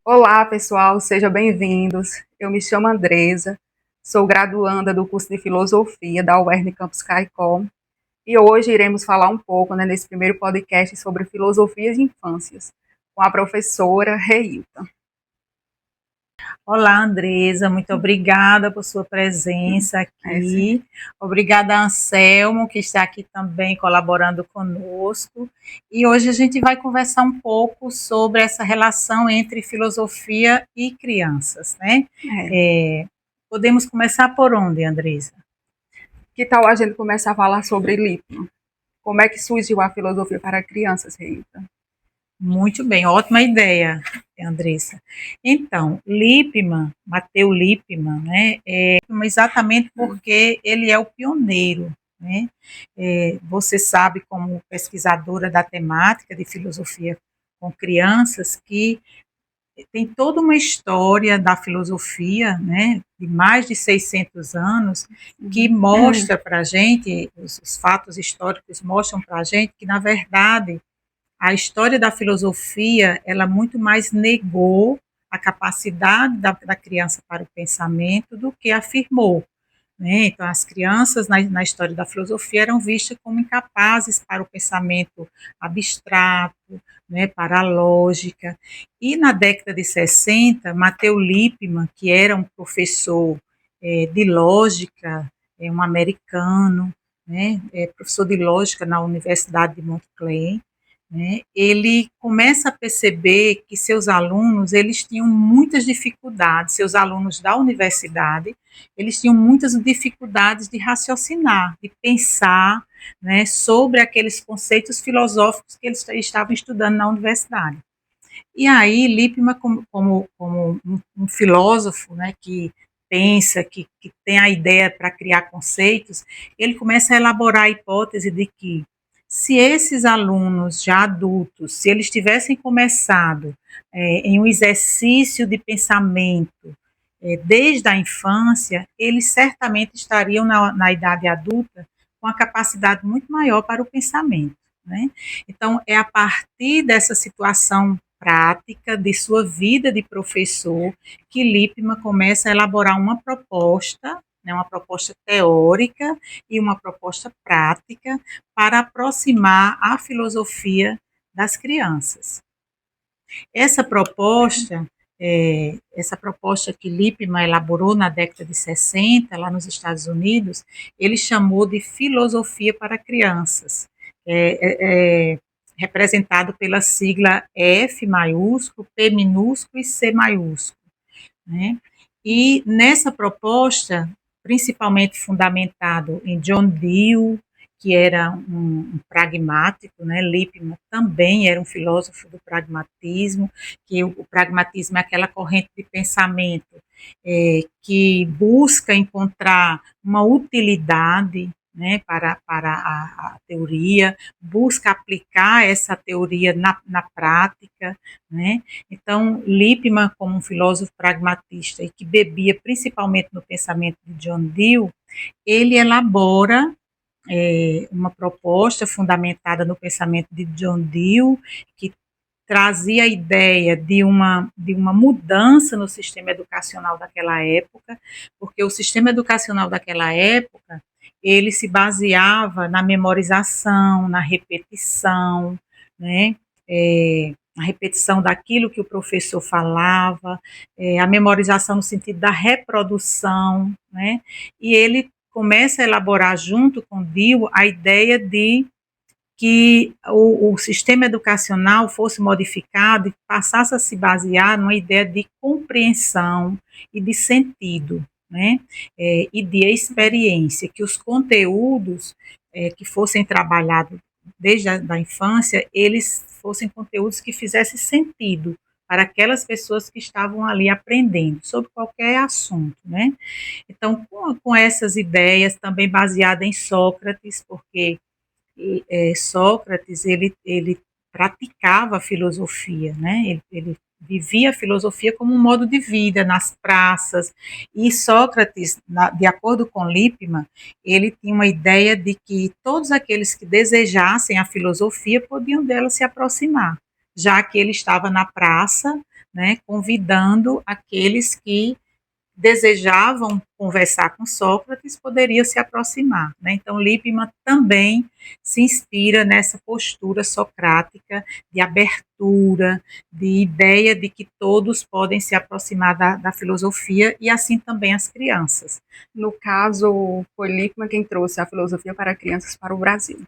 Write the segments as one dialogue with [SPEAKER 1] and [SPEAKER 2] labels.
[SPEAKER 1] Olá, pessoal, sejam bem-vindos. Eu me chamo Andresa, sou graduanda do curso de Filosofia da UERN Campus Caicó e hoje iremos falar um pouco, nesse primeiro podcast sobre filosofias de infâncias, com a professora Reilta.
[SPEAKER 2] Olá, Andresa, muito obrigada por sua presença aqui. Obrigada, Anselmo, que está aqui também colaborando conosco. E hoje a gente vai conversar um pouco sobre essa relação entre filosofia e crianças, né? Podemos começar por onde, Andresa?
[SPEAKER 1] Que tal a gente começar a falar sobre Lippmann? Como é que surgiu a filosofia para crianças, Reilta?
[SPEAKER 2] Muito bem, ótima ideia, Andressa. Então, Lippmann, Matteo Lippmann, né, exatamente porque ele é o pioneiro, né? Você sabe, como pesquisadora da temática de filosofia com crianças, que tem toda uma história da filosofia, né, de mais de 600 anos, que mostra para a gente, os fatos históricos mostram para a gente que, na verdade, a história da filosofia, ela muito mais negou a capacidade da criança para o pensamento do que afirmou, né? Então, as crianças na história da filosofia eram vistas como incapazes para o pensamento abstrato, né, para a lógica. E na década de 60, Matteo Lippmann, que era um professor de lógica, um americano, né, professor de lógica na Universidade de Montclair, né, ele começa a perceber que seus alunos, eles tinham muitas dificuldades, seus alunos da universidade, eles tinham muitas dificuldades de raciocinar, de pensar, né, sobre aqueles conceitos filosóficos que eles estavam estudando na universidade. E aí, Lippmann, como um filósofo, né, que pensa, que tem a ideia para criar conceitos, ele começa a elaborar a hipótese de que, se esses alunos já adultos, se eles tivessem começado em um exercício de pensamento desde a infância, eles certamente estariam na idade adulta com a capacidade muito maior para o pensamento, né? Então, é a partir dessa situação prática de sua vida de professor que Lippmann começa a elaborar uma proposta, né, uma proposta teórica e uma proposta prática para aproximar a filosofia das crianças. Essa proposta que Lippmann elaborou na década de 60, lá nos Estados Unidos, ele chamou de filosofia para crianças. Representado pela sigla F maiúsculo, P minúsculo e C maiúsculo, né? E nessa proposta, principalmente fundamentado em John Dewey, que era um pragmático, né? Lippmann também era um filósofo do pragmatismo, que o pragmatismo é aquela corrente de pensamento que busca encontrar uma utilidade, né, para a teoria, busca aplicar essa teoria na prática, né? Então, Lippmann, como um filósofo pragmatista e que bebia principalmente no pensamento de John Dewey, ele elabora uma proposta fundamentada no pensamento de John Dewey, que trazia a ideia de uma mudança no sistema educacional daquela época, porque o sistema educacional daquela época, ele se baseava na memorização, na repetição, né? A repetição daquilo que o professor falava, a memorização no sentido da reprodução, né? E ele começa a elaborar junto com Dewey a ideia de que o sistema educacional fosse modificado e passasse a se basear numa ideia de compreensão e de sentido, né? E de experiência, que os conteúdos que fossem trabalhados desde a infância, eles fossem conteúdos que fizessem sentido para aquelas pessoas que estavam ali aprendendo sobre qualquer assunto, né? Então, com essas ideias, também baseada em Sócrates, porque Sócrates ele praticava a filosofia, né? Ele vivia a filosofia como um modo de vida nas praças. E Sócrates, de acordo com Lippmann, ele tinha uma ideia de que todos aqueles que desejassem a filosofia podiam dela se aproximar, já que ele estava na praça, né, convidando aqueles que desejavam conversar com Sócrates, poderiam se aproximar, né? Então, Lippmann também se inspira nessa postura socrática de abertura, de ideia de que todos podem se aproximar da filosofia e assim também as crianças.
[SPEAKER 1] No caso, foi Lippmann quem trouxe a filosofia para crianças para o Brasil.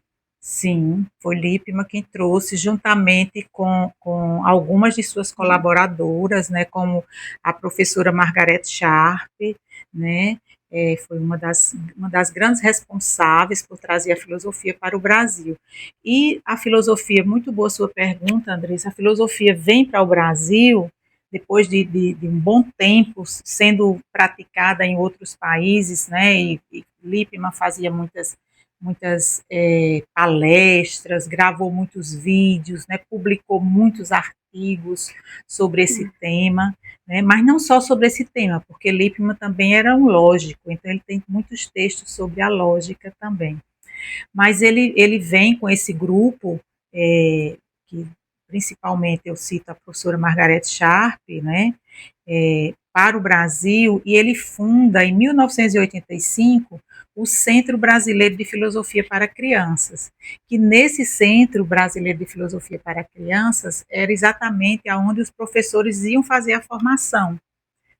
[SPEAKER 2] Sim, foi Lippmann quem trouxe, juntamente com algumas de suas colaboradoras, né, como a professora Margaret Sharp, né, foi uma das grandes responsáveis por trazer a filosofia para o Brasil. E a filosofia, muito boa sua pergunta, Andressa, a filosofia vem para o Brasil depois de um bom tempo sendo praticada em outros países, né, e Lippmann fazia muitas palestras, gravou muitos vídeos, né, publicou muitos artigos sobre esse tema, né, mas não só sobre esse tema, porque Lippmann também era um lógico, então ele tem muitos textos sobre a lógica também. Mas ele vem com esse grupo, que principalmente eu cito a professora Margaret Sharp, né, para o Brasil, e ele funda, em 1985, o Centro Brasileiro de Filosofia para Crianças, que nesse Centro Brasileiro de Filosofia para Crianças era exatamente aonde os professores iam fazer a formação,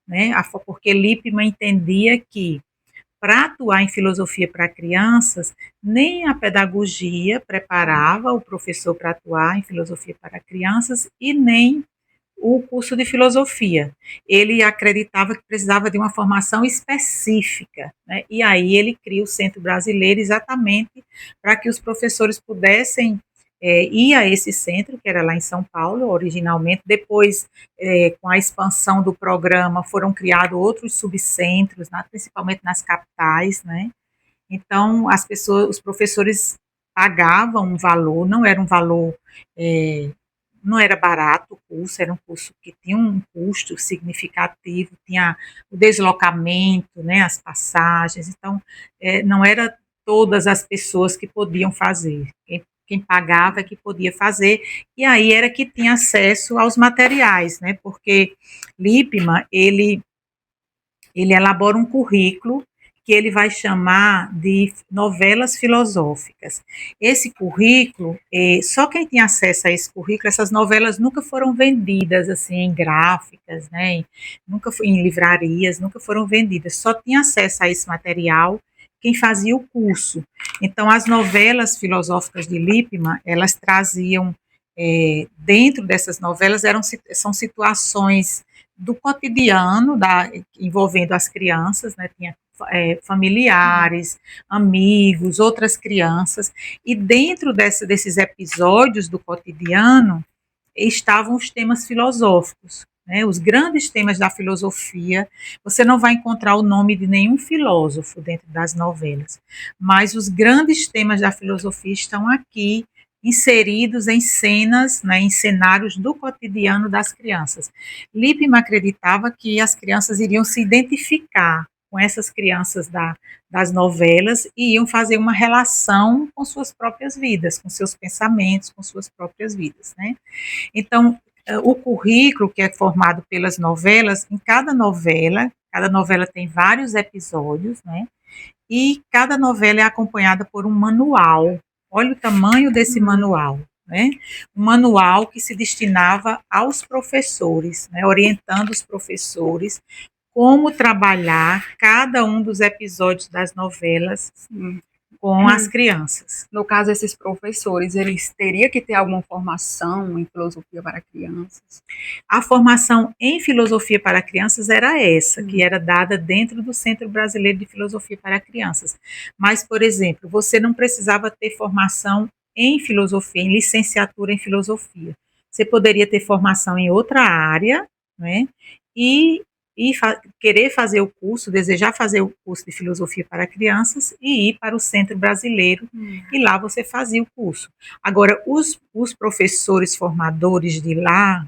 [SPEAKER 2] né? Porque Lippmann entendia que para atuar em filosofia para crianças, nem a pedagogia preparava o professor para atuar em filosofia para crianças e nem o curso de filosofia. Ele acreditava que precisava de uma formação específica, né? E aí ele cria o Centro Brasileiro exatamente para que os professores pudessem ir a esse centro, que era lá em São Paulo, originalmente. Depois, com a expansão do programa, foram criados outros subcentros, principalmente nas capitais, né? Então, os professores pagavam um valor, não era um valor, não era barato o curso, era um curso que tinha um custo significativo, tinha o deslocamento, né, as passagens, então não era todas as pessoas que podiam fazer, quem pagava é que podia fazer, e aí era que tinha acesso aos materiais, né, porque Lippmann, ele elabora um currículo que ele vai chamar de novelas filosóficas. Esse currículo, só quem tinha acesso a esse currículo, essas novelas nunca foram vendidas assim em gráficas, né? Nunca foi em livrarias, nunca foram vendidas. Só tinha acesso a esse material quem fazia o curso. Então, as novelas filosóficas de Lippmann, elas traziam dentro dessas novelas são situações do cotidiano envolvendo as crianças, né? Tinha familiares, amigos, outras crianças, e dentro desses episódios do cotidiano estavam os temas filosóficos, né? Os grandes temas da filosofia. Você não vai encontrar o nome de nenhum filósofo dentro das novelas, mas os grandes temas da filosofia estão aqui inseridos em cenas, né, em cenários do cotidiano das crianças. Lippmann acreditava que as crianças iriam se identificar com essas crianças das novelas e iam fazer uma relação com suas próprias vidas, com seus pensamentos, com suas próprias vidas, né? Então, o currículo que é formado pelas novelas, em cada novela tem vários episódios, né? E cada novela é acompanhada por um manual. Olha o tamanho desse manual, né? Um manual que se destinava aos professores, né? Orientando os professores como trabalhar cada um dos episódios das novelas com as crianças.
[SPEAKER 1] No caso, esses professores, eles teriam que ter alguma formação em filosofia para crianças?
[SPEAKER 2] A formação em filosofia para crianças era essa, que era dada dentro do Centro Brasileiro de Filosofia para Crianças. Mas, por exemplo, você não precisava ter formação em filosofia, em licenciatura em filosofia. Você poderia ter formação em outra área, né? Querer fazer o curso, desejar fazer o curso de filosofia para crianças e ir para o Centro Brasileiro e lá você fazia o curso. Agora, os professores formadores de lá,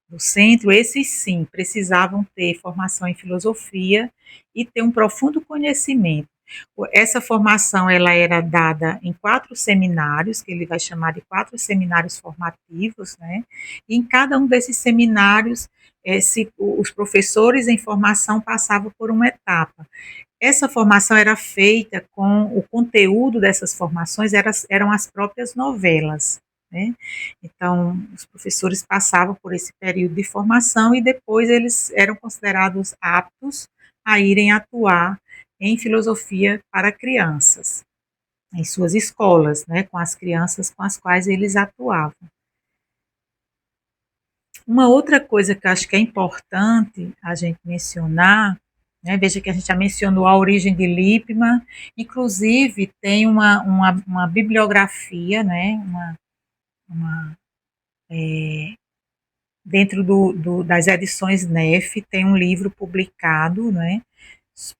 [SPEAKER 2] do centro, esses sim, precisavam ter formação em filosofia e ter um profundo conhecimento. Essa formação ela era dada em 4 seminários, que ele vai chamar de 4 seminários formativos, né? E em cada um desses seminários os professores em formação passavam por uma etapa. Essa formação era feita com o conteúdo dessas formações eram as próprias novelas, né? Então, os professores passavam por esse período de formação e depois eles eram considerados aptos a irem atuar em filosofia para crianças, em suas escolas, né, com as crianças com as quais eles atuavam. Uma outra coisa que eu acho que é importante a gente mencionar, né, veja que a gente já mencionou a origem de Lippmann, inclusive tem uma bibliografia, né, dentro das edições NEF, tem um livro publicado, né,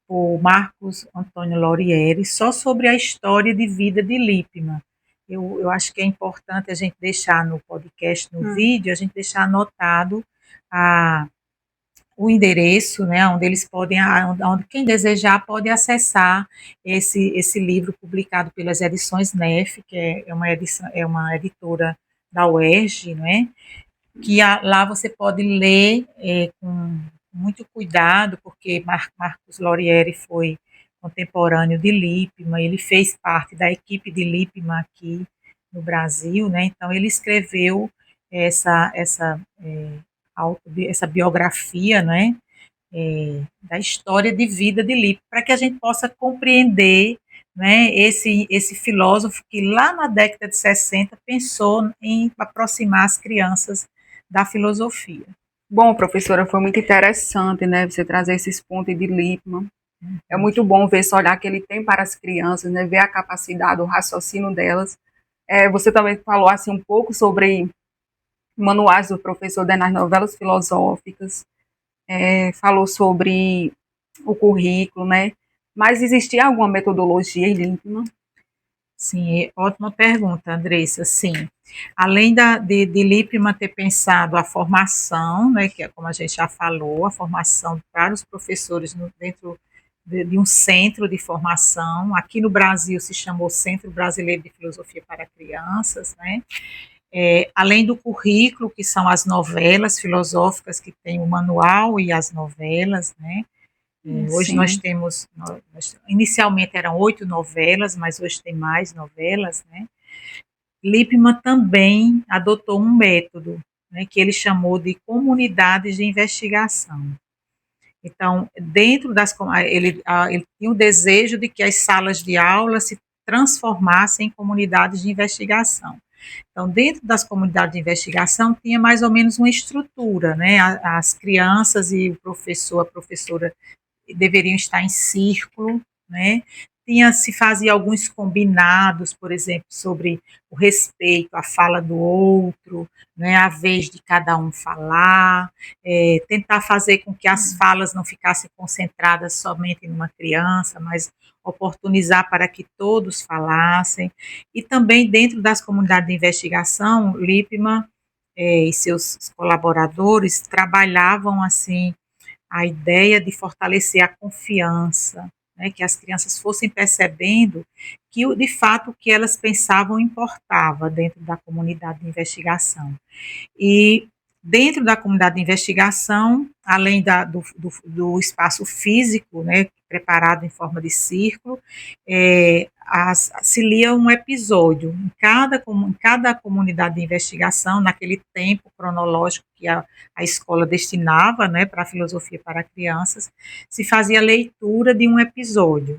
[SPEAKER 2] por Marcos Antônio Laurieri, só sobre a história de vida de Lippmann. Eu acho que é importante a gente deixar no podcast, no vídeo, a gente deixar anotado o endereço, né, onde eles podem, onde quem desejar pode acessar esse livro publicado pelas edições NEF, que é uma editora da UERJ, né, que lá você pode ler com muito cuidado, porque Marcos Laurieri foi contemporâneo de Lippmann, ele fez parte da equipe de Lippmann aqui no Brasil, né? Então ele escreveu essa biografia, né? Da história de vida de Lippmann, para que a gente possa compreender, né, esse filósofo que lá na década de 60 pensou em aproximar as crianças da filosofia.
[SPEAKER 1] Bom, professora, foi muito interessante, né, você trazer esses pontos de Lippmann. É muito bom ver esse olhar que ele tem para as crianças, né, ver a capacidade, o raciocínio delas. Você também falou assim um pouco sobre manuais do professor nas novelas filosóficas, falou sobre o currículo, né? Mas existia alguma metodologia em Lippmann?
[SPEAKER 2] Sim, ótima pergunta, Andressa. Sim, além de Lippmann ter pensado a formação, né, que é como a gente já falou, a formação para os professores dentro de um centro de formação, aqui no Brasil se chamou Centro Brasileiro de Filosofia para Crianças, né? Além do currículo, que são as novelas filosóficas, que tem o manual e as novelas, né? Hoje
[SPEAKER 1] Sim.
[SPEAKER 2] nós temos, inicialmente eram 8 novelas, mas hoje tem mais novelas, né? Lippmann também adotou um método, né, que ele chamou de comunidades de investigação. Então, dentro ele tinha o desejo de que as salas de aula se transformassem em comunidades de investigação. Então, dentro das comunidades de investigação, tinha mais ou menos uma estrutura, né? As crianças e o professor, a professora deveriam estar em círculo, né? Se fazia alguns combinados, por exemplo, sobre o respeito à fala do outro, né, a vez de cada um falar, tentar fazer com que as falas não ficassem concentradas somente numa criança, mas oportunizar para que todos falassem. E também dentro das comunidades de investigação, Lippmann e seus colaboradores trabalhavam assim a ideia de fortalecer a confiança, né, que as crianças fossem percebendo que, de fato, o que elas pensavam importava dentro da comunidade de investigação. E dentro da comunidade de investigação, além do espaço físico, né, preparado em forma de círculo, se lia um episódio em cada comunidade de investigação, naquele tempo cronológico que a escola destinava, né, para a filosofia para crianças, se fazia leitura de um episódio.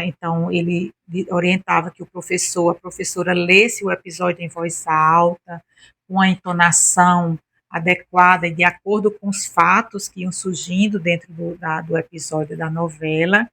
[SPEAKER 2] Então, ele orientava que a professora lesse o episódio em voz alta, com a entonação adequada e de acordo com os fatos que iam surgindo dentro do episódio da novela.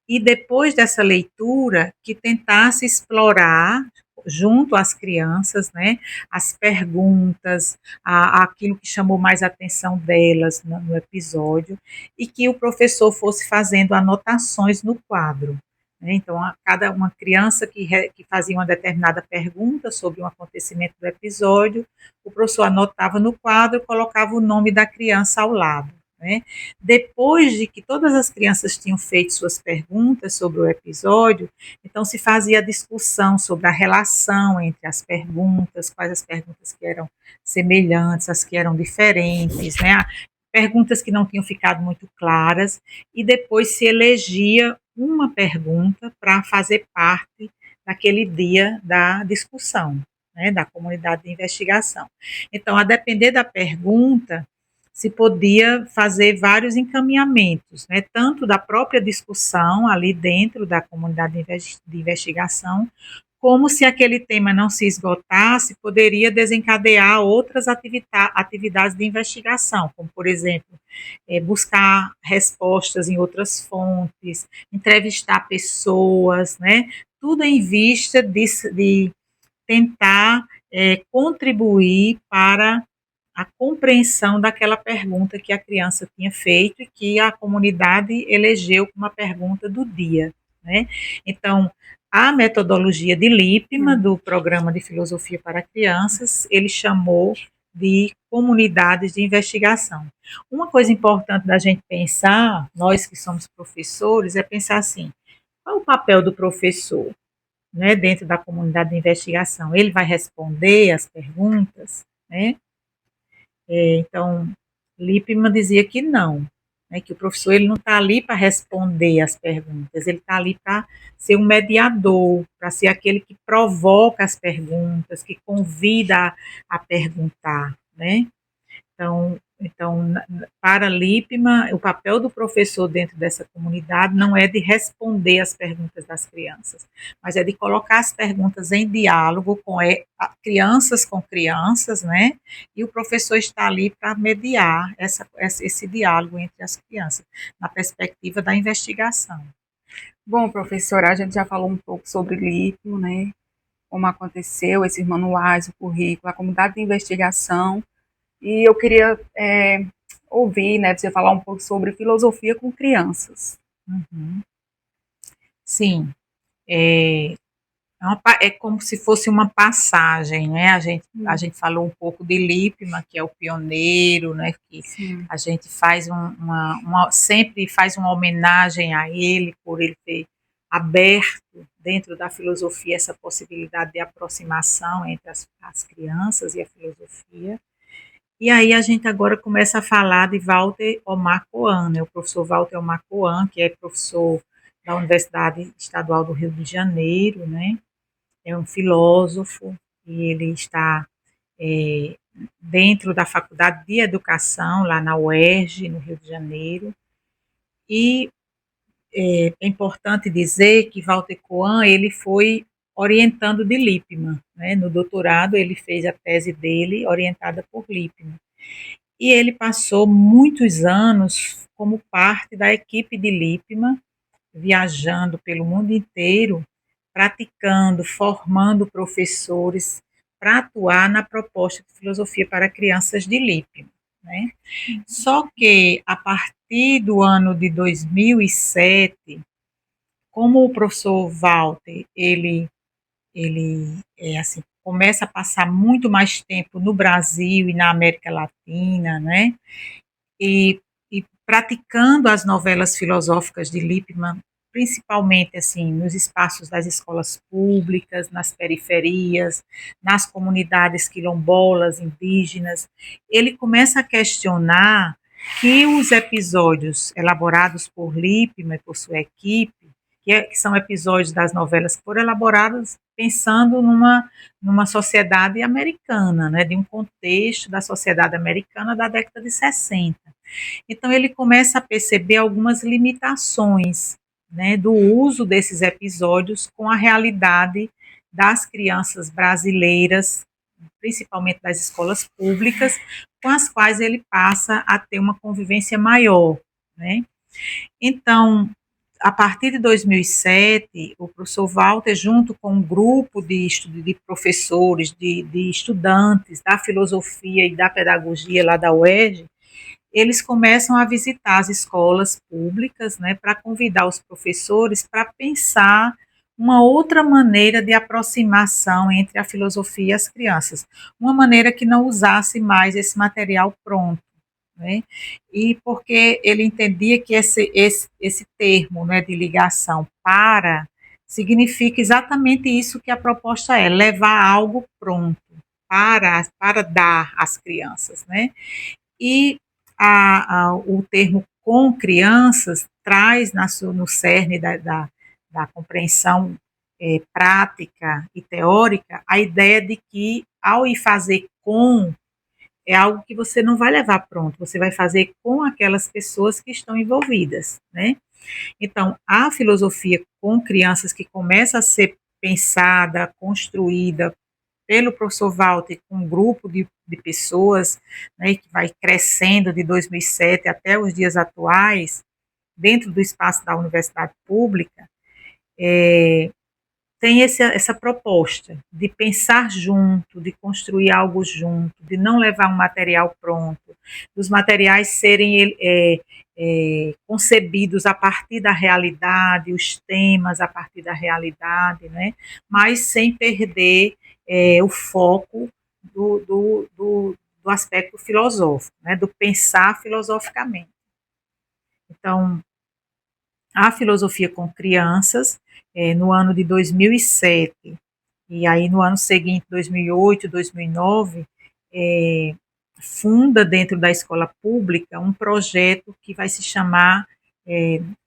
[SPEAKER 2] E depois dessa leitura, que tentasse explorar junto às crianças, né, as perguntas, aquilo que chamou mais a atenção delas no episódio, e que o professor fosse fazendo anotações no quadro. Né. Então, cada uma criança que fazia uma determinada pergunta sobre um acontecimento do episódio, o professor anotava no quadro e colocava o nome da criança ao lado. né? Depois de que todas as crianças tinham feito suas perguntas sobre o episódio, então se fazia a discussão sobre a relação entre as perguntas, quais as perguntas que eram semelhantes, as que eram diferentes, né? Perguntas que não tinham ficado muito claras, e depois se elegia uma pergunta para fazer parte daquele dia da discussão, né, da comunidade de investigação. Então, a depender da pergunta, se podia fazer vários encaminhamentos, né, tanto da própria discussão ali dentro da comunidade de investigação, como se aquele tema não se esgotasse, poderia desencadear outras atividades de investigação, como, por exemplo, buscar respostas em outras fontes, entrevistar pessoas, né? Tudo em vista de tentar contribuir para a compreensão daquela pergunta que a criança tinha feito e que a comunidade elegeu como a pergunta do dia, né? Então, a metodologia de Lippmann, do Programa de Filosofia para Crianças, ele chamou de comunidades de investigação. Uma coisa importante da gente pensar, nós que somos professores, é pensar assim, qual é o papel do professor, né, dentro da comunidade de investigação? Ele vai responder as perguntas, né? Então, Lippmann dizia que não, né, que o professor ele não está ali para responder as perguntas, ele está ali para ser um mediador, para ser aquele que provoca as perguntas, que convida a perguntar, né? Então, para Lippmann, o papel do professor dentro dessa comunidade não é de responder as perguntas das crianças, mas é de colocar as perguntas em diálogo crianças com crianças, né? E o professor está ali para mediar esse diálogo entre as crianças, na perspectiva da investigação.
[SPEAKER 1] Bom, professora, a gente já falou um pouco sobre Lippmann, né? Como aconteceu, esses manuais, o currículo, a comunidade de investigação. E eu queria ouvir, né, você falar um pouco sobre filosofia com crianças.
[SPEAKER 2] Uhum. Sim, é como se fosse uma passagem, né? A gente falou um pouco de Lippmann, que é o pioneiro, né? Que
[SPEAKER 1] Sim.
[SPEAKER 2] a gente faz sempre faz uma homenagem a ele por ele ter aberto dentro da filosofia essa possibilidade de aproximação entre as crianças e a filosofia. E aí a gente agora começa a falar de Walter Omar Coan, né? O professor Walter Omar Coan, que é professor da Universidade Estadual do Rio de Janeiro, né? É um filósofo e ele está dentro da Faculdade de Educação, lá na UERJ, no Rio de Janeiro. E é importante dizer que Walter Coan, ele foi orientando de Lippmann, né? No doutorado, ele fez a tese dele orientada por Lippmann. E ele passou muitos anos como parte da equipe de Lippmann, viajando pelo mundo inteiro, praticando, formando professores para atuar na proposta de filosofia para crianças de Lippmann, né? Só que a partir do ano de 2007, como o professor Walter, ele assim, começa a passar muito mais tempo no Brasil e na América Latina, né? E praticando as novelas filosóficas de Lippmann, principalmente assim nos espaços das escolas públicas, nas periferias, nas comunidades quilombolas, indígenas, ele começa a questionar que os episódios elaborados por Lippmann e por sua equipe, que são episódios das novelas que foram elaborados pensando numa sociedade americana, né, de um contexto da sociedade americana da década de 60. Então ele começa a perceber algumas limitações, né, do uso desses episódios com a realidade das crianças brasileiras, principalmente das escolas públicas, com as quais ele passa a ter uma convivência maior, né? Então, a partir de 2007, o professor Walter, junto com um grupo de professores, de estudantes da filosofia e da pedagogia lá da UERJ, eles começam a visitar as escolas públicas, né, para convidar os professores para pensar uma outra maneira de aproximação entre a filosofia e as crianças, uma maneira que não usasse mais esse material pronto, né? E porque ele entendia que esse termo, né, de ligação para significa exatamente isso que a proposta é, levar algo pronto para dar às crianças, né? E o termo com crianças traz no cerne da compreensão prática e teórica a ideia de que, ao ir fazer com, é algo que você não vai levar pronto, você vai fazer com aquelas pessoas que estão envolvidas, né? Então, a filosofia com crianças que começa a ser pensada, construída pelo professor Walter, com um grupo de pessoas, né, que vai crescendo de 2007 até os dias atuais, dentro do espaço da universidade pública, tem essa proposta de pensar junto, de construir algo junto, de não levar um material pronto, dos materiais serem concebidos a partir da realidade, os temas a partir da realidade, né? Mas sem perder o foco do aspecto filosófico, né? Do pensar filosoficamente. Então, a filosofia com crianças, no ano de 2007, e aí no ano seguinte, 2008, 2009, funda dentro da escola pública um projeto que vai se chamar,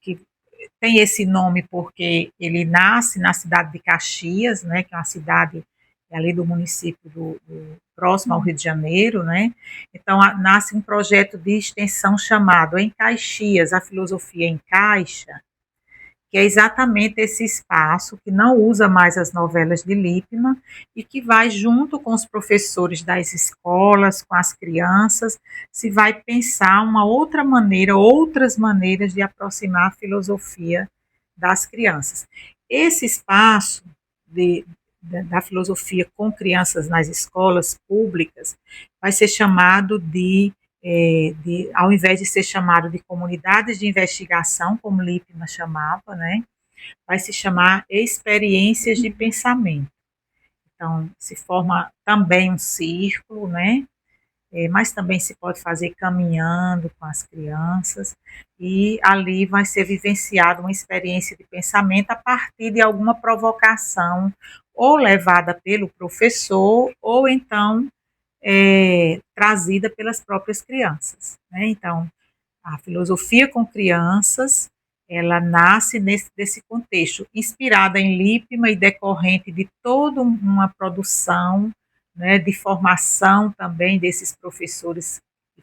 [SPEAKER 2] que tem esse nome porque ele nasce na cidade de Caxias, né, que é uma cidade ali do município próximo ao Rio de Janeiro, né? Então nasce um projeto de extensão chamado Em Caxias, a filosofia em caixa, que é exatamente esse espaço que não usa mais as novelas de Lippmann e que vai junto com os professores das escolas, com as crianças, se vai pensar uma outra maneira, outras maneiras de aproximar a filosofia das crianças. Esse espaço da filosofia com crianças nas escolas públicas vai ser chamado ao invés de ser chamado de comunidades de investigação, como Lippmann chamava, né, vai se chamar experiências de pensamento. Então, se forma também um círculo, né, mas também se pode fazer caminhando com as crianças, e ali vai ser vivenciada uma experiência de pensamento a partir de alguma provocação, ou levada pelo professor, ou então trazida pelas próprias crianças, né? Então, a filosofia com crianças, ela nasce desse contexto, inspirada em Lippmann e decorrente de toda uma produção, né, de formação também desses professores que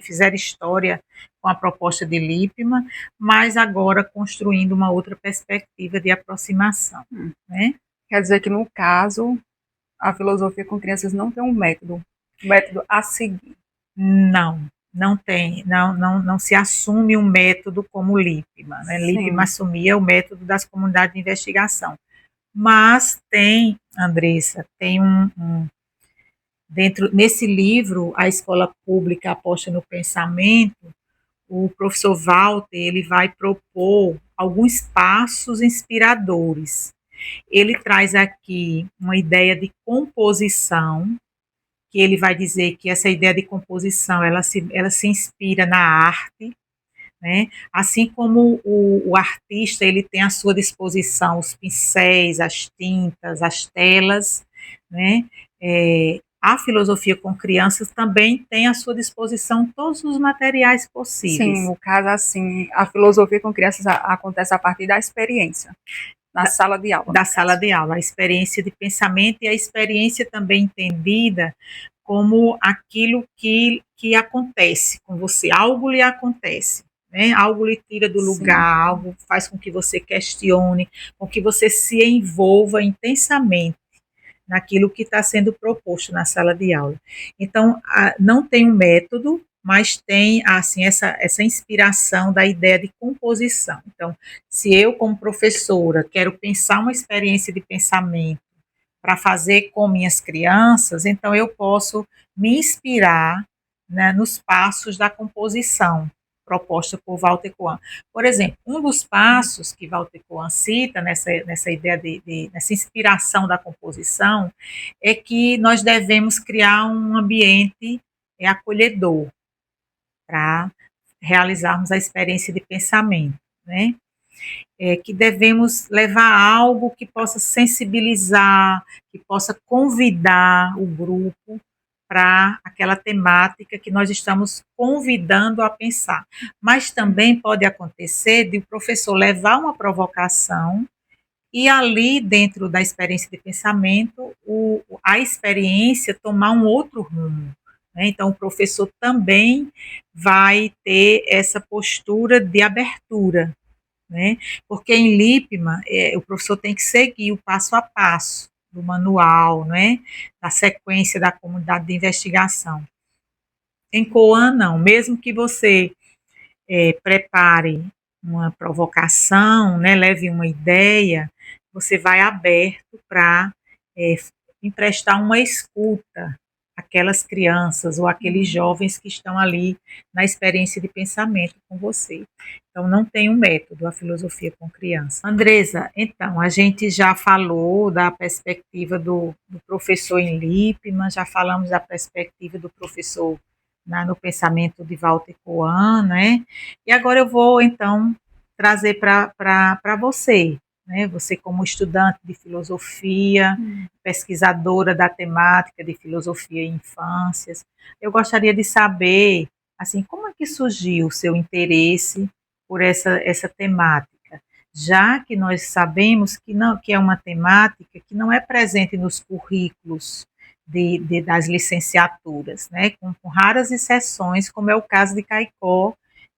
[SPEAKER 2] fizeram história com a proposta de Lippmann, mas agora construindo uma outra perspectiva de aproximação, né?
[SPEAKER 1] Quer dizer que, no caso, a filosofia com crianças não tem um método a seguir.
[SPEAKER 2] Não tem, não se assume um método como Lippmann, né? Lippmann assumia o método das comunidades de investigação. Mas tem, Andressa, tem nesse livro, A Escola Pública Aposta no Pensamento, o professor Walter, ele vai propor alguns passos inspiradores. Ele traz aqui uma ideia de composição, que ele vai dizer que essa ideia de composição, ela se inspira na arte, né? Assim como o artista, ele tem à sua disposição os pincéis, as tintas, as telas, né? A filosofia com crianças também tem à sua disposição todos os materiais possíveis.
[SPEAKER 1] Sim, no caso, assim, a filosofia com crianças acontece a partir da experiência, na sala de aula.
[SPEAKER 2] Da sala de aula, a experiência de pensamento e a experiência também entendida como aquilo que acontece com você, algo lhe acontece, né? Algo lhe tira do lugar, algo faz com que você questione, com que você se envolva intensamente naquilo que está sendo proposto na sala de aula. Então, não tem um método, mas tem assim essa inspiração da ideia de composição. Então, se eu, como professora, quero pensar uma experiência de pensamento para fazer com minhas crianças, então eu posso me inspirar, né, nos passos da composição proposta por Walter Koan. Por exemplo, um dos passos que Walter Koan cita nessa ideia nessa inspiração da composição é que nós devemos criar um ambiente acolhedor. para realizarmos a experiência de pensamento, né? Que devemos levar algo que possa sensibilizar, que possa convidar o grupo para aquela temática que nós estamos convidando a pensar. Mas também pode acontecer de o professor levar uma provocação e ali, dentro da experiência de pensamento, a experiência tomar um outro rumo, né? Então, o professor também vai ter essa postura de abertura, né? Porque em Lippmann, o professor tem que seguir o passo a passo do manual, né? Da sequência da comunidade de investigação. Em Coan, não. Mesmo que você prepare uma provocação, né? Leve uma ideia, você vai aberto para emprestar uma escuta àquelas crianças ou aqueles jovens que estão ali na experiência de pensamento com você. Então, não tem um método, a filosofia com criança. Andresa, então, a gente já falou da perspectiva do professor em Lippmann, já falamos da perspectiva do professor no pensamento de Walter Coan, né? E agora eu vou, então, trazer para você, né? Você como estudante de filosofia, pesquisadora da temática de filosofia e infâncias, eu gostaria de saber, assim, como é que surgiu o seu interesse por essa temática, já que nós sabemos que é uma temática que não é presente nos currículos das licenciaturas, né, com raras exceções, como é o caso de Caicó,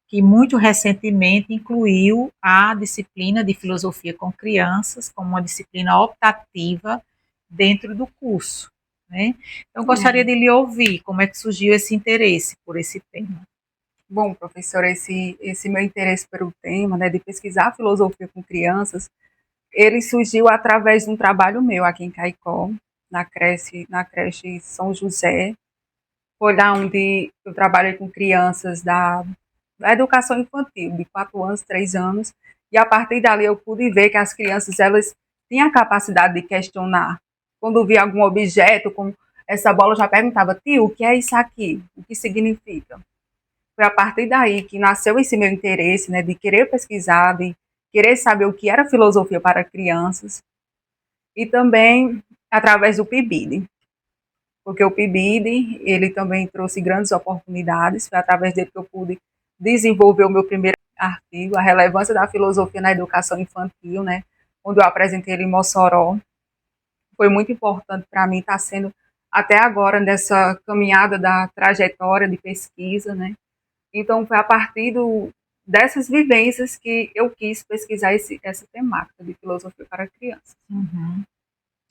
[SPEAKER 2] que muito recentemente incluiu a disciplina de filosofia com crianças como uma disciplina optativa dentro do curso, né? Então, gostaria de lhe ouvir como é que surgiu esse interesse por esse tema.
[SPEAKER 1] Bom, professora, esse meu interesse pelo tema, né, de pesquisar filosofia com crianças, ele surgiu através de um trabalho meu aqui em Caicó, na creche São José. Foi lá onde eu trabalhei com crianças da educação infantil, de 4 anos, 3 anos, e a partir dali eu pude ver que as crianças, elas tinham a capacidade de questionar. Quando via algum objeto, como essa bola, eu já perguntava: tio, o que é isso aqui? O que significa? Foi a partir daí que nasceu esse meu interesse, né, de querer pesquisar, de querer saber o que era filosofia para crianças, e também através do PIBID, porque o PIBID, ele também trouxe grandes oportunidades, foi através dele que eu pude desenvolver o meu primeiro artigo, a relevância da filosofia na educação infantil, né, onde eu apresentei ele em Mossoró. Foi muito importante para mim, está sendo até agora nessa caminhada da trajetória de pesquisa, né. Então, foi a partir dessas vivências que eu quis pesquisar essa temática de filosofia para crianças.
[SPEAKER 2] Uhum.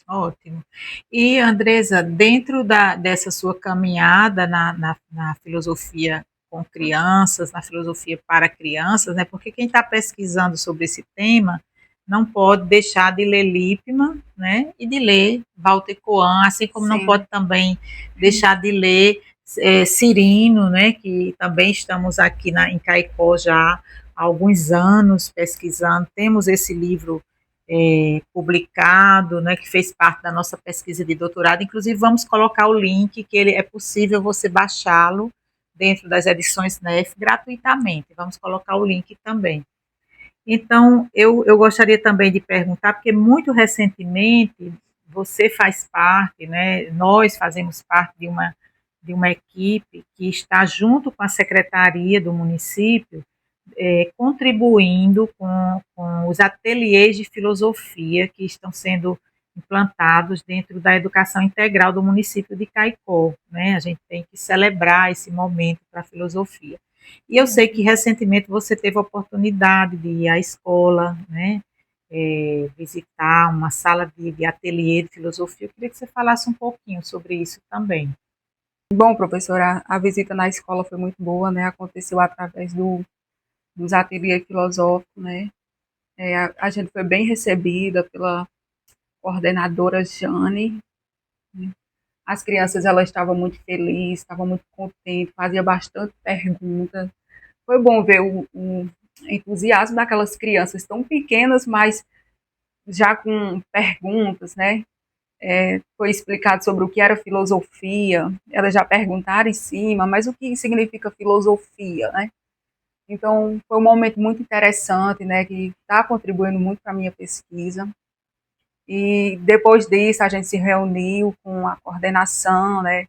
[SPEAKER 2] Ótimo. E, Andresa, dentro dessa sua caminhada na filosofia com crianças, na filosofia para crianças, né? Porque quem está pesquisando sobre esse tema não pode deixar de ler Lippmann, né? E de ler Walter Coan, assim como não pode também deixar de ler Cirino, né? Que também estamos aqui em Caicó já há alguns anos pesquisando. Temos esse livro publicado, né, que fez parte da nossa pesquisa de doutorado. Inclusive, vamos colocar o link, que ele é possível você baixá-lo dentro das edições NEF gratuitamente. Vamos colocar o link também. Então, eu gostaria também de perguntar, porque muito recentemente você faz parte, né, nós fazemos parte de uma equipe que está junto com a secretaria do município, contribuindo com os ateliês de filosofia que estão sendo implantados dentro da educação integral do município de Caicó, né? A gente tem que celebrar esse momento para a filosofia. E eu sei que recentemente você teve a oportunidade de ir à escola, né? Visitar uma sala de ateliê de filosofia. Eu queria que você falasse um pouquinho sobre isso também.
[SPEAKER 1] Bom, professora, a visita na escola foi muito boa, né? Aconteceu através dos ateliês filosóficos, né? A gente foi bem recebida pela coordenadora Jane, né? As crianças, elas estavam muito felizes, estavam muito contentes, faziam bastante perguntas. Foi bom ver o entusiasmo daquelas crianças tão pequenas, mas já com perguntas, né? foi explicado sobre o que era filosofia, elas já perguntaram em cima, mas o que significa filosofia, né? Então, foi um momento muito interessante, né, que está contribuindo muito para a minha pesquisa. E depois disso, a gente se reuniu com a coordenação, né,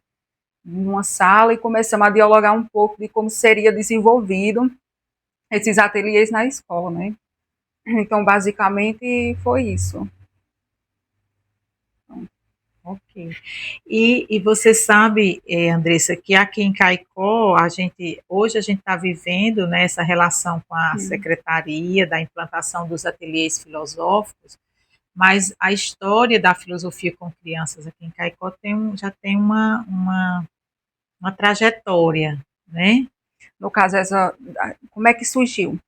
[SPEAKER 1] numa sala e começamos a dialogar um pouco de como seria desenvolvido esses ateliês na escola, né. Então, basicamente, foi isso.
[SPEAKER 2] Ok. E você sabe, Andressa, que aqui em Caicó, hoje a gente está vivendo, né, essa relação com a secretaria da implantação dos ateliês filosóficos, mas a história da filosofia com crianças aqui em Caicó já tem uma trajetória, né?
[SPEAKER 1] No caso, como é que surgiu?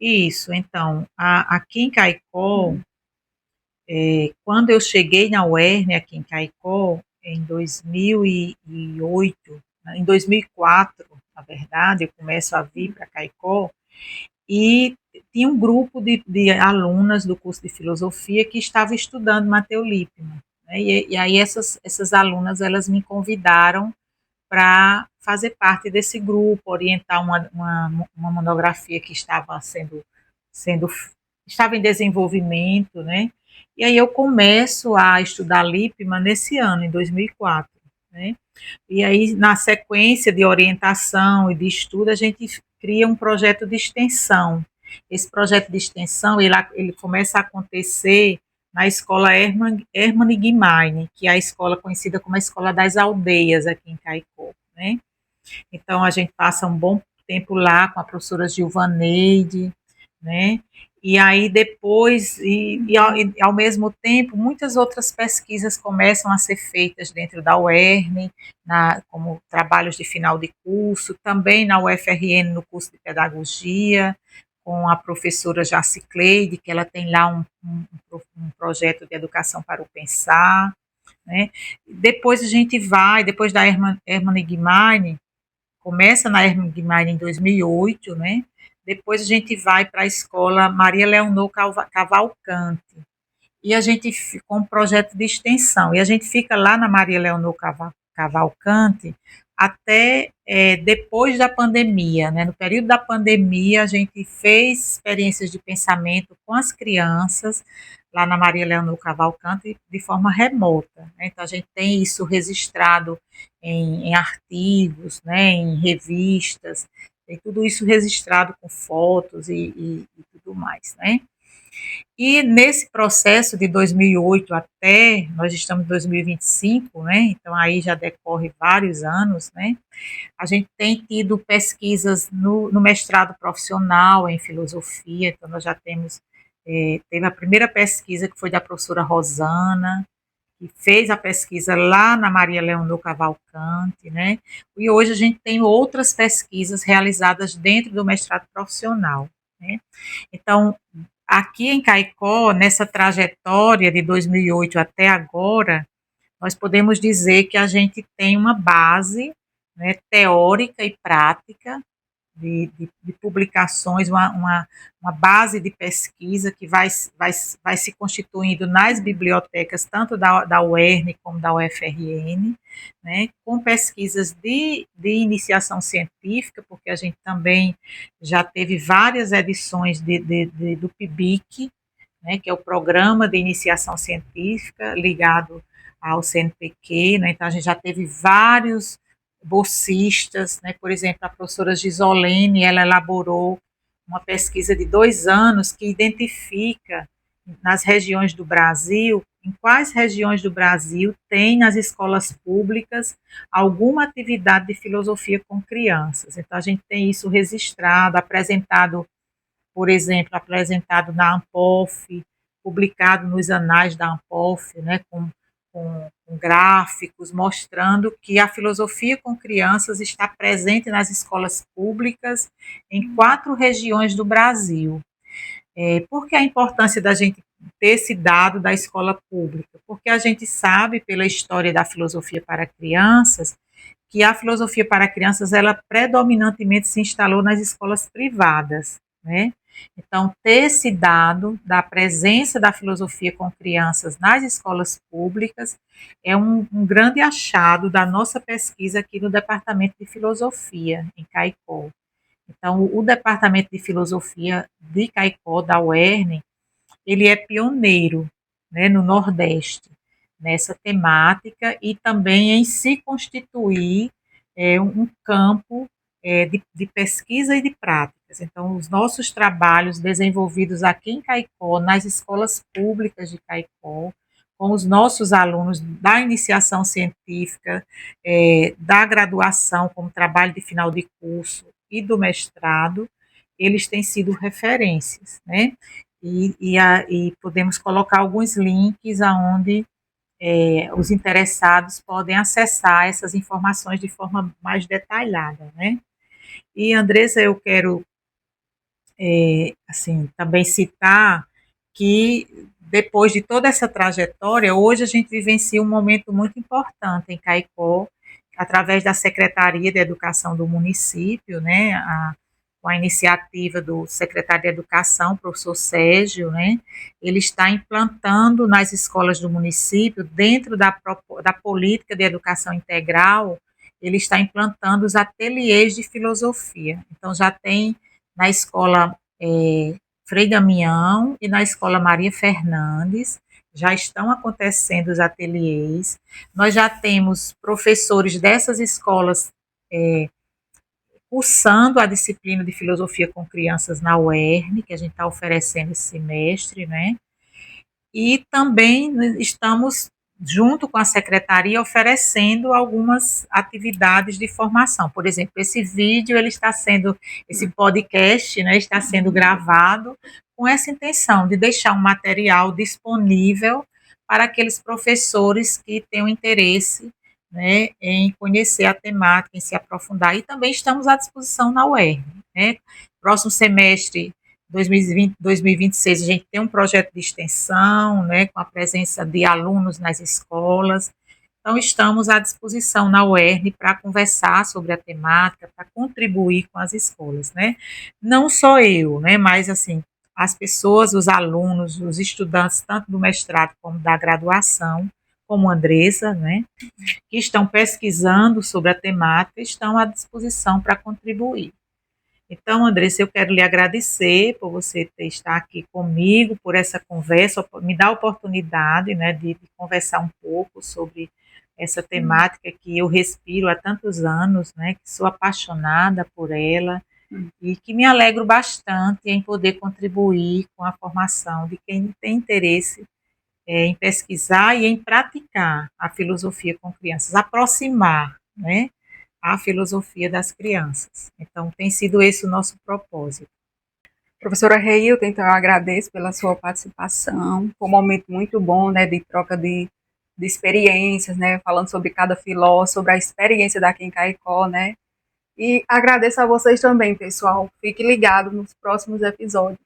[SPEAKER 2] Isso, então, aqui em Caicó, quando eu cheguei na UERN aqui em Caicó, em 2008, em 2004, na verdade, eu começo a vir para Caicó, e tinha um grupo de alunas do curso de filosofia que estava estudando Mateu Lippmann, né? E aí essas alunas, elas me convidaram para fazer parte desse grupo, orientar uma monografia que sendo estava em desenvolvimento, né? E aí eu começo a estudar Lippmann nesse ano, em 2004, né? E aí, na sequência de orientação e de estudo, a gente cria um projeto de extensão. Esse projeto de extensão, ele começa a acontecer na escola Hermann Gmeine, que é a escola conhecida como a Escola das Aldeias aqui em Caicó, né? Então, a gente passa um bom tempo lá com a professora Gilvaneide, né? E aí depois, ao mesmo tempo, muitas outras pesquisas começam a ser feitas dentro da UERN, como trabalhos de final de curso, também na UFRN no curso de pedagogia, com a professora Jaci Cleide, que ela tem lá um projeto de educação para o pensar, né? Depois a gente depois da Hermann Gmeine, começa na Hermann Gmeine em 2008, né? Depois a gente vai para a escola Maria Leonor Cavalcante. E a gente com um projeto de extensão. E a gente fica lá na Maria Leonor Cavalcante até depois da pandemia, né? No período da pandemia, a gente fez experiências de pensamento com as crianças lá na Maria Leonor Cavalcante de forma remota, né? Então a gente tem isso registrado em artigos, né? Em revistas, tem tudo isso registrado com fotos e tudo mais, né? E nesse processo de 2008 até, nós estamos em 2025, né? Então aí já decorre vários anos, né? A gente tem tido pesquisas no mestrado profissional em filosofia, então nós já teve a primeira pesquisa que foi da professora Rosana, que fez a pesquisa lá na Maria Leonor Cavalcante, né? E hoje a gente tem outras pesquisas realizadas dentro do mestrado profissional, né? Então, aqui em Caicó, nessa trajetória de 2008 até agora, nós podemos dizer que a gente tem uma base, né, teórica e prática de publicações, uma base de pesquisa que vai se constituindo nas bibliotecas, tanto da UERN como da UFRN, né, com pesquisas de iniciação científica, porque a gente também já teve várias edições do PIBIC, né, que é o Programa de Iniciação Científica ligado ao CNPq, né, então a gente já teve vários bolsistas, né? Por exemplo, a professora Gisolene, ela elaborou uma pesquisa de 2 anos que identifica nas regiões do Brasil, em quais regiões do Brasil tem nas escolas públicas alguma atividade de filosofia com crianças. Então, a gente tem isso registrado, apresentado, por exemplo, apresentado na ANPOF, publicado nos anais da ANPOF, né, com gráficos mostrando que a filosofia com crianças está presente nas escolas públicas em 4 regiões do Brasil. Por que a importância da gente ter esse dado da escola pública? Porque a gente sabe, pela história da filosofia para crianças, que a filosofia para crianças, ela predominantemente se instalou nas escolas privadas, né? Então, ter esse dado da presença da filosofia com crianças nas escolas públicas é um grande achado da nossa pesquisa aqui no Departamento de Filosofia, em Caicó. Então, o Departamento de Filosofia de Caicó, da UERN, ele é pioneiro, né, no Nordeste, nessa temática e também em se constituir um campo de pesquisa e de práticas. Então, os nossos trabalhos desenvolvidos aqui em Caicó, nas escolas públicas de Caicó, com os nossos alunos da iniciação científica, da graduação, como trabalho de final de curso e do mestrado, eles têm sido referências, né? E podemos colocar alguns links aonde os interessados podem acessar essas informações de forma mais detalhada, né? E, Andressa, eu quero, assim, também citar que depois de toda essa trajetória, hoje a gente vivencia um momento muito importante em Caicó, através da Secretaria de Educação do município, né, com a iniciativa do secretário de Educação, professor Sérgio, né, ele está implantando nas escolas do município, dentro da política de educação integral, ele está implantando os ateliês de filosofia. Então, já tem na escola Frei Damião e na escola Maria Fernandes, já estão acontecendo os ateliês. Nós já temos professores dessas escolas cursando a disciplina de filosofia com crianças na UERN, que a gente está oferecendo esse semestre, né? E também estamos, junto com a secretaria, oferecendo algumas atividades de formação. Por exemplo, esse podcast, né, está sendo gravado com essa intenção de deixar um material disponível para aqueles professores que tenham interesse, né, em conhecer a temática, em se aprofundar. E também estamos à disposição na UERN, né? Próximo semestre 2020, 2026, a gente tem um projeto de extensão, né, com a presença de alunos nas escolas. Então, estamos à disposição na UERN para conversar sobre a temática, para contribuir com as escolas, né? Não só eu, né, mas, assim, as pessoas, os alunos, os estudantes, tanto do mestrado como da graduação, como Andressa, né, que estão pesquisando sobre a temática, estão à disposição para contribuir. Então, Andressa, eu quero lhe agradecer por você estar aqui comigo, por essa conversa, me dar a oportunidade, né, de conversar um pouco sobre essa temática que eu respiro há tantos anos, né, que sou apaixonada por ela e que me alegro bastante em poder contribuir com a formação de quem tem interesse em pesquisar e em praticar a filosofia com crianças, aproximar, né, a filosofia das crianças. Então, tem sido esse o nosso propósito.
[SPEAKER 1] Professora Reilton, então eu agradeço pela sua participação. Foi um momento muito bom, né, de troca de experiências, né, falando sobre cada filósofo, sobre a experiência daqui em Caicó, né. E agradeço a vocês também, pessoal. Fique ligado nos próximos episódios.